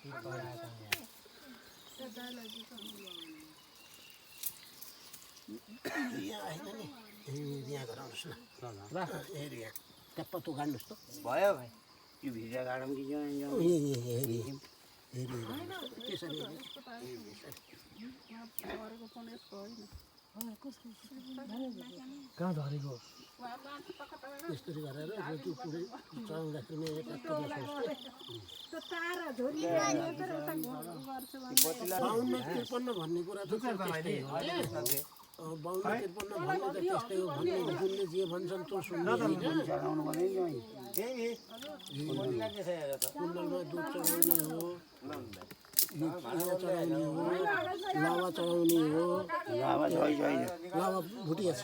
यहाँ होइन नि यहाँ गराउनुहोस् न ल यहाँ ट्याप्प त्यो गाड्नुहोस् त भयो भाइ यो भिडियो गाडौँ कि त्यसरी कहाँ झरेको यसरी गरेर त्यो पुरै चलाउँदाखेरि बाहुन्न 53 भन्ने कुरा त त्यस्तै हो 52 53 भन्ने त त्यस्तै हो भन्ने जुनले जे भन्छन् त्यो सुन्नु चलाउनु पर्यो नि कुण्डलमा दुध चढाउने हो चढाउने हो लावा चढाउने हो लावा भुटिया छ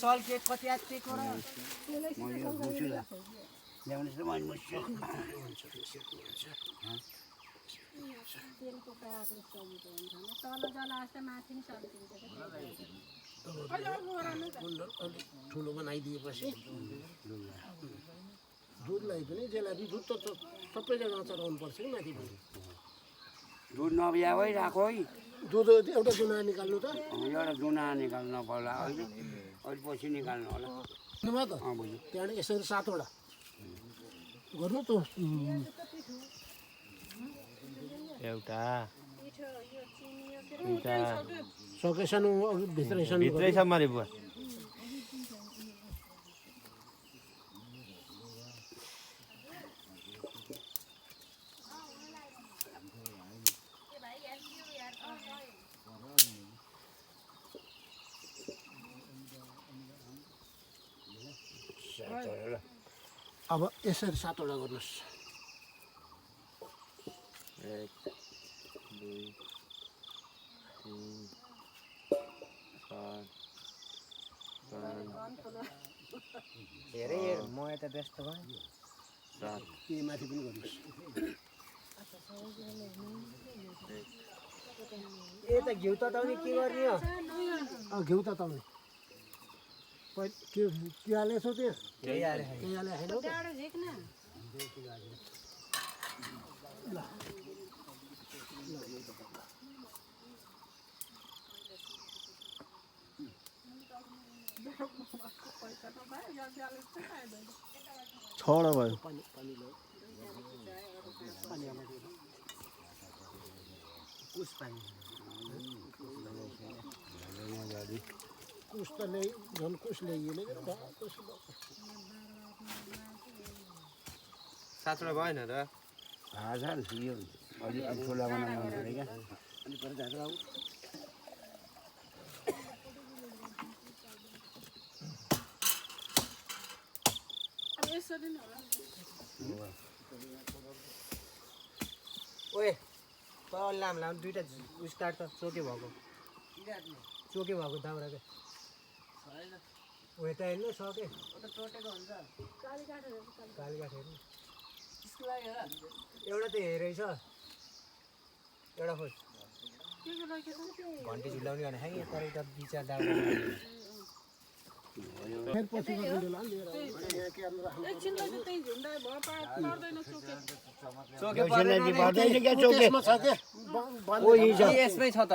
सल के कति आत्तिको र ल्याउनुहोस् न मैले मुस्छु ठुलो बनाइदिएपछि दुधलाई पनि जेलाई पनि दुध त सबै जग्गामा चढाउनु पर्छ कि माथि पनि दुध नबिया भइरहेको है दुध एउटा जुना निकाल्नु त एउटा जुना निकाल्नु पर्ला अहिले पछि निकाल्नु होला भयो त त्यहाँदेखि यसरी 7 वटा गर्नु त एउटा सकेसन भित्रैसम्म रे बुवा अब यसरी 7 वटा गर्नुहोस् 1 2 3 4 धेरै म यता व्यस्त भएँ यी माथि पनि गर्नुहोस् ए त घिउ तताउने के गर्ने हो घिउ तताउने के हालेछौ त्यहाँ केही हाले केही हाले होइन ल छवटा भयो कुस त ल्याइ झन् कुस ल्याइएले 7 वटा भएन र हजार यो अलि ठुला बनाउनु पर्यो क्या अनि पर जाँदा आऊ ओए तल लाम दुईटा उस काट त चोके भएको दाउरा के ओए त हेर्नु सके काली काठ हेर्नु एउटा त हेरेछ एउटा खोज घन्टी झुलाउने भने खाइ तर एउटा बिचार दाउरा फेरि पछि लिएर यसमै छ त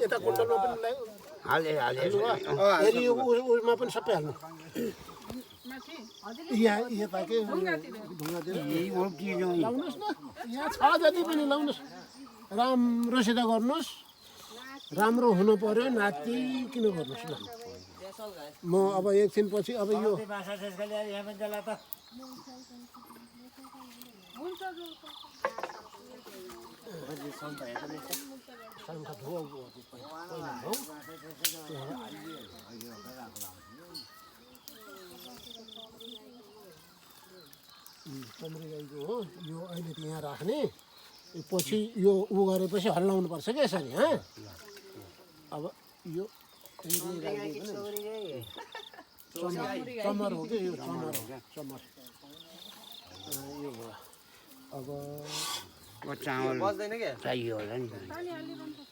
यता कुण्डलमा पनि हाले फेरि उमा पनि सबै हाल्नु यहाँ यता के लाउनुहोस् न यहाँ छ जति पनि लाउनुहोस् राम्रोसित गर्नुहोस् राम्रो हुनु पर्यो नातिकिन गर्नुहोस् ल म अब एकछिनपछि अब यो चम्री गाईको हो यो अहिले त यहाँ राख्ने पछि यो उ गरेपछि हल्लाउनु पर्छ क्या यसरी हाँ अब यो चमर हो कि यो चमर हो चमर यो भयो अब चामल बस्दैन के चाहियो होला नि पानी हालिरहनु पर्छ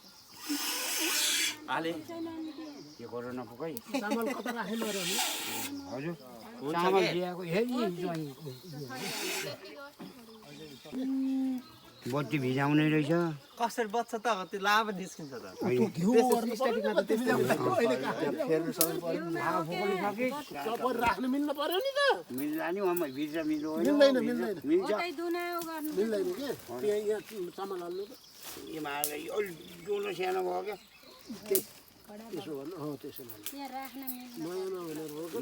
हाले यो कोरोना पुगै चामल कता राख्नु पर्यो नि हजुर चामल ल्याएको हेरी बत्ती भिजाउने रहेछ कसरी बच्छ त त्यो लामो निस्किन्छ त घिउ गर्नुपर्ने त त्यति अहिले फेर्नु सक्नु पर्यो सबै राख्नु मिल्नु पर्यो नि त मिल्ला नि वहाँ भित्र मिल्यो मिल्दैन मिल्दैन मिल्छ उतै दुनाउ गर्नु मिल्दैन के त्यहाँ यहाँ चामल हाल्नु त हिमालय यो डोलो सानो भयो क्या त्यसो गर्नु हो त्यसो गर्नु यहाँ राख्न मिल्छ नयाँ नभनेर हो कि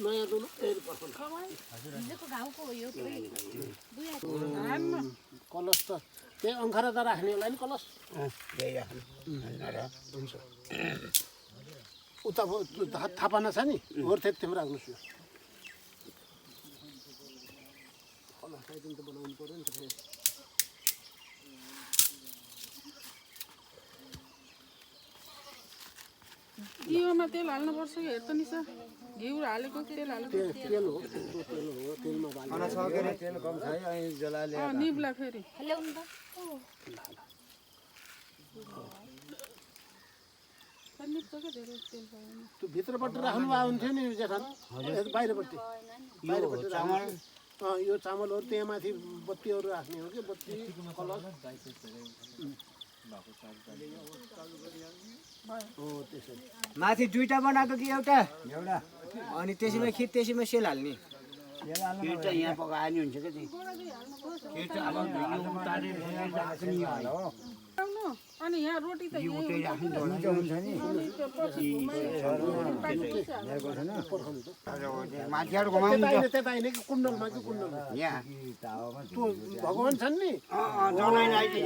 नयाँ दुनु फेरि पर्छ हिजोको घाउको हो यो कलश त त्यही अङ्खरा त राख्ने होला नि कलश त्यही राख्नु हुन्छ उता थापाना छ नि होर त्यतिमा राख्नुहोस् यो कलश खाइदिनु त बनाउनु पऱ्यो नि त फेरि घिउमा तेल हाल्नुपर्छ कि हेर त नि सर घिउ हालेको तेल हालेको तेल हो त्यो तेल हो तेलमा बाल्नु खाना छ के रे तेल कम छ है अनि जलाले निब्ला फेरि ल्याउनु त निप्छ क्या धेरै तेल भयो भने त्यो भित्रपट्टि राख्नु भएको हुन्थ्यो नि जेठा बाहिरपट्टि बाहिरपट्टि चामल यो चामलहरू त्यहाँ माथि बत्तीहरू राख्ने हो कि बत्ती कलश हो त्यसरी माथि दुईटा बनाएको कि एउटा एउटा अनि त्यसैमा खिर त्यसैमा सेल हाल्ने त्यो त यहाँ पकायो नि हुन्छ क्या त्यो अब यो उतारेर राख्ने हो आउनु अनि यहाँ रोटी त यो उतै राख्नु त हुन्छ नि माथिबाट घुमाउनु त्यता होइन कि कुण्डलमा कि कुण्डलमा यहाँ त्यो भगवान् छन् नि जनाइ राख्ने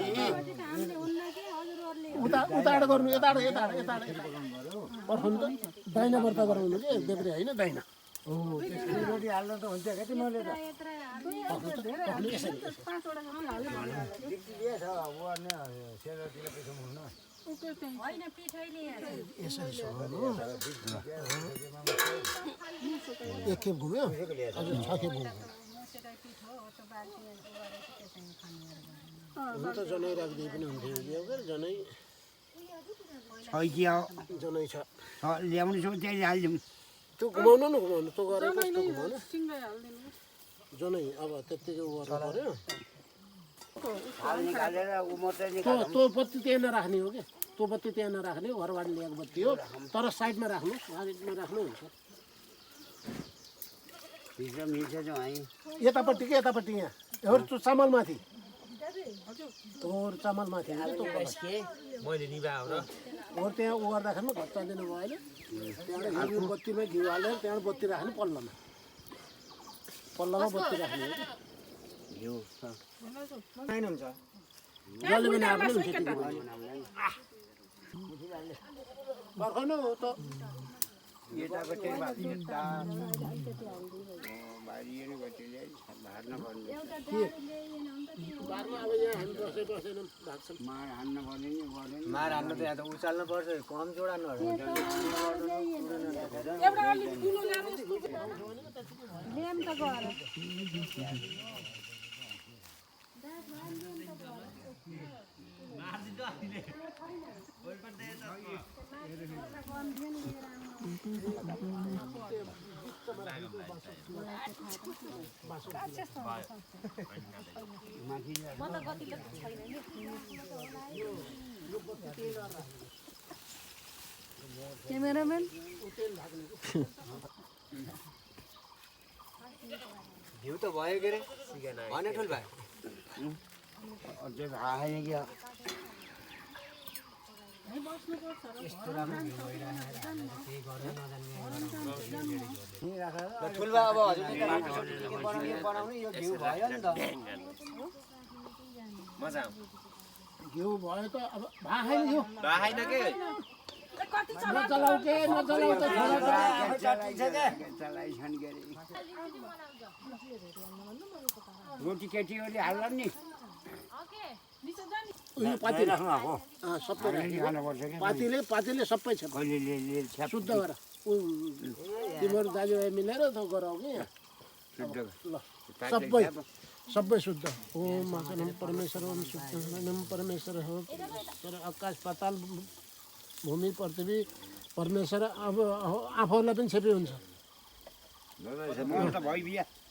हामीले उन्न के हजुरहरूले उता उताबाट गर्नु यताबाट यताबाट यताबाट पर्खाउनु त दाहिना व्रत गराउनु कि देब्रे होइन दाहिना रोटी हाल्नु त हुन्छ क्या मैले त पक्नु यसरी होइन पिठैले यसरी सघाउनु एक खेप घुम्यो हजुर 6 खेप घुम्यो हुन त जनै राखिदिए पनि हुन्थ्यो यो के जनै छैकिया जनै छ ल्याउनु छ त्यही हालिदिउँ त्यो घुमाउनु न घुमाउनु त्यो गरेर कस्तो घुमाउनु सिङ्गै हालिदिनु जनै अब त्यत्तिकै उ गर्नु पर्यो हाल निकालेर ऊ मात्रै त्यो बत्ती त्यहाँ नराख्ने हो कि त्यो बत्ती त्यहाँ नराख्ने घरबाट ल्याएको बत्ती हो तर साइडमा राख्नु साइडमा राख्नु हुन्छ भित्र मिल्छ जो है यतापट्टि कि यतापट्टि यहाँ एउटा त्यो चामलमाथि तोर चामलमाथि मैले निभा हो र और त्यहाँ उ गर्दाखेरि घच्चा दिनु भयो अहिले त्यहाँबाट घिउ बत्तीमा घिउ हालेर त्यहाँबाट बत्ती राख्ने पल्लोमा बत्ती राख्ने हो यो खाइनुहुन्छ जसले पनि आफ्नो हुन्छ त्यति पर्खाउनु त यतापट्टि यता बाहिर गतिले भार्न पर्ने बारमा अब यहाँ हामी बसेनौँ भाग्छौँ मार हान्न पर्ने नि गर्ने नि मार हान्नु त यहाँ त उचाल्नु पर्छ कम जोडानुहरू एउटा अलिक ठुलो ल्याउनुहोस् ल्याम त गएर म त गतिलो छैन नि क्यामेराम्यान घिउ त भयो के अरे भने ठुल भाइ अझै आएन क्या यस्तो राम्रो घिउ भइरहेको केही गर्न नजान्ने ठुल भाइ अब हजुरले बनाउने यो घिउ भयो नि त मजा घिउ भयो त अब भाखेन घिउ राखेन के नचलाउ के नचलाउ त चलाइछन् के अरे रोटी केटीहरूले हाल्ला नि उयो पाती राख्नु भएको सबै राख्ने हो। खानुपर्छ क्या पातीले सबै छ कहिलेले छ्याप शुद्ध गर तिमीहरू दाजुभाइ मिलेर त गराउ कि यहाँ शुद्ध ल सबै सबै शुद्ध ओम आसनम परमेश्वर ओम शुद्धम परमेश्वर हो आकाश पाताल भूमि पृथ्वी परमेश्वर अब आफूलाई पनि छेपी हुन्छ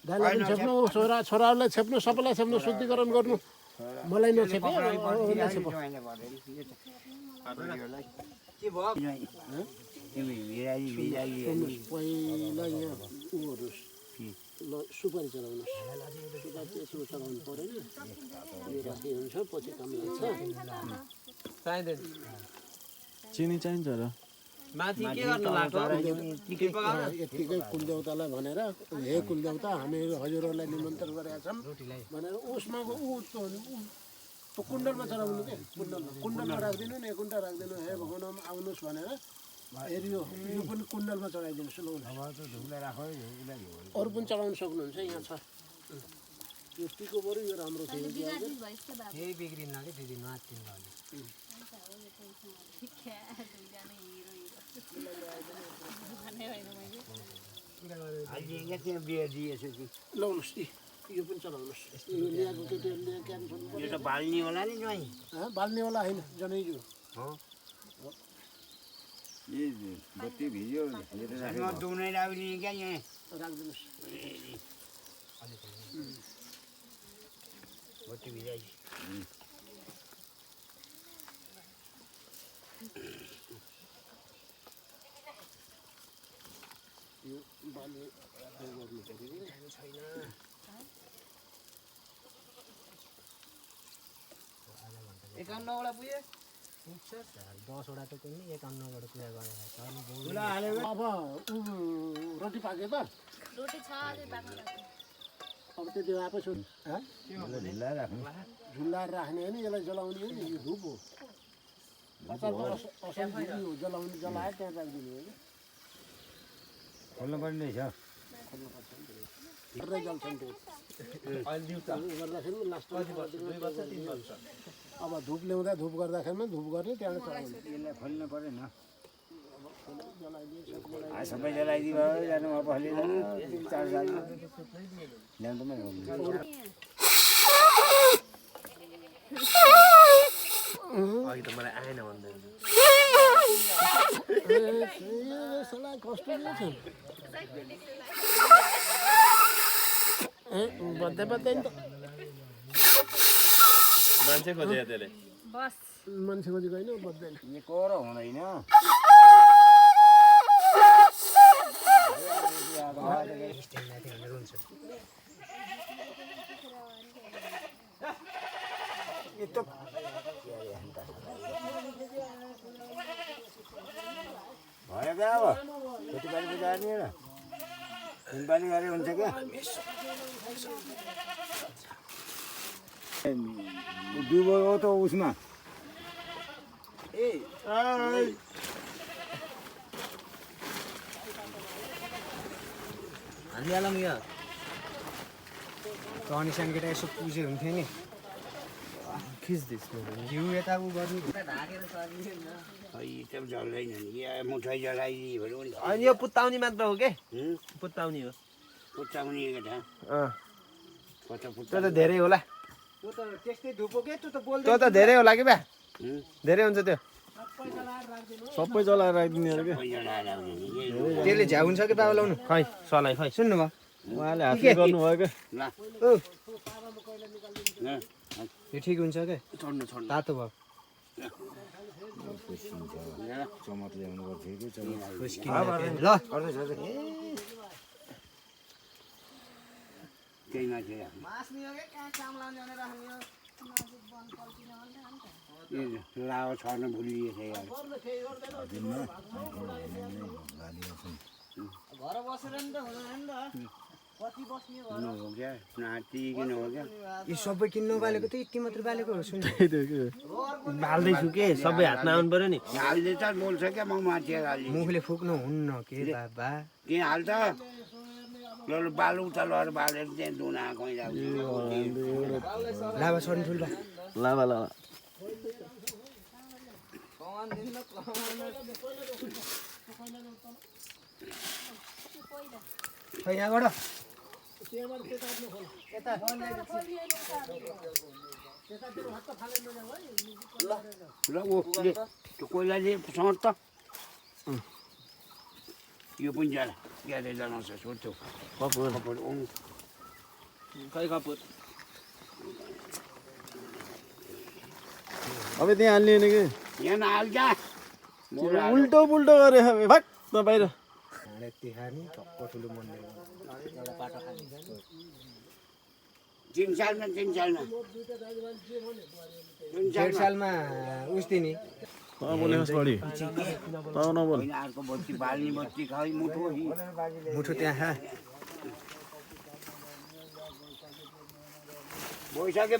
दाइलाई पनि छेप्नु छोराहरूलाई छेप्नु सबैलाई छेप्नु शुद्धिकरण गर्नु मलाई नछेपे अरूलाई छेप पहिला यहाँ ऊहरू सुपारी चलाउनुहोस् सुपारी यसो चलाउनु परेन यो राखी हुन्छ पछि काम लाग्छ चाहिँदैन चिनी चाहिन्छ र माथि के गर्नु लाग्छ यत्तिकै कुलदेवतालाई भनेर हे कुलदेवता हामी हजुरहरूलाई निमन्त्रण गरेका छौँ भनेर उसमा ऊ कुण्डलमा चढाउनु के कुण्डलमा राखिदिनु नि कुण्डा राखिदिनु हे भगवान आउनुहोस् भनेर फेरि यो पनि कुण्डलमा चढाइदिनुहोस् ल अरू पनि चढाउनु सक्नुहुन्छ यहाँ छ यो टिको बरु यो राम्रो थियो केही बिग्रिन्न कि दिदी नाच्दिनु लाउनुहोस् यो पनि चलाउनुहोस् यो ल्याएको केटीहरूले क्यान्सर यो त बाल्ने होला नि ज्वाइँ बाल्नेवाला होइन जनैजु बत्ती भिज्यो दुनै लाग्ने क्या यहाँ राखिदिनुहोस् बत्ती भिजाइ यो बाल्ने गर्नु पऱ्यो छैन एकाउन्नवटा पुग्यो 10वटा त कुनै 51वटा पूजा गरेर अब रोटी पाक्यो त रोटी छ अझै पाक्नु लाग्यो अब त्यति आएपछि झुल्लाएर राख्ने होइन यसलाई जलाउने हो नि यो धुप हो अचारको असल धुप हो जलाउने जलाएर त्यहाँ राखिदिने हो कि खोल्नुपर्ने रहेछ गरेर जल्छन् त्यो गर्दाखेरि पनि लास्टमा अब धुप ल्याउँदा धुप गर्दाखेरिमा धुप गर्ने त्यहाँबाट चलाउने यसलाई खोल्नु परेन सबै जलाइदियो जानु पहिले 3-4 साल ल्याउँदैमै अघि त मलाई आएन भन्दै कस्तो बत्दै बत्दै नि त मान्छे खोजेको त्यसले बस मान्छे खोजेको होइन बत्दैन निको र हुँदैन यस्तो भयो क्या अब खेतीबारी बुझाउने र हिमपानी गरे हुन्छ क्या डुबो त उसमा हालिहालौँ यो टनिसन केटा यसो पुजे हुन्थ्यो नि खिच्दैछ घिउ यता उ गर्नु खै त्यो जल्दैन नि यहाँ मुठाइ जलाइदिए भने पनि अनि यो पुत्ताउने मात्र हो के पुत्ताउने हो पुच्चाउने केटा कता पुच्चा त्यो त धेरै होला त्यो त त्यस्तै धुपो के त्यो त बोल्दै त्यो त धेरै होला कि बा धेरै हुन्छ त्यो सबै जलाएर राखिदिने अरे जलाएर आउने नि त्यसले झ्याउ हुन्छ कि बाबा लाउनु खै सलाई खै सुन्नुभयो उहाँले हातले गर्नुभयो क्या ल ओ ल यो ठिक हुन्छ क्या छोड्नु छोड्नु तातो भयो चमत ल्याउनु पर्थ्यो कि चमत ल त्यही माथि लाओ छर्न भुलिएछ यार घर बसेर नि त हुँदैन नि त कति बस्ने हो क्या नाति किन हो क्या यो सबै किन्नु बालेको त यति मात्र बालेको हो सुन हाल्दैछु के सबै हातमा आउनु पर्यो नि हाल्दै त बोल्छ क्या म माथि हाल्छु मुखले फुक्नु हुन्न के बाबा किन हाल्छ ल बालु उचाल गरेर बालेर त्यहाँ दुना कहीँ लाभा छोड्नु ठुल्बा लाभा लाभा खै यहाँबाट त्यहाँबाट त्यतातिर खोला त्यतातिर हत्त फालेर नजाऊ है ल उसले त्यो कोइलाले सँगै त यो पनि जाला ग्यारेज जान्छ सोध्छु कपुर खै कपुर अब त्यहाँ हाल्ने होइन कि यहाँ नहाल्छ उल्टो पुल्टो गरे भाग न बाहिर तिन सालमा डेढ सालमा उस दिने बोलेको बढी नबोल होइन अर्को बत्ती बाल्ने बत्ती खै मुठो त्यहाँ भइसक्यो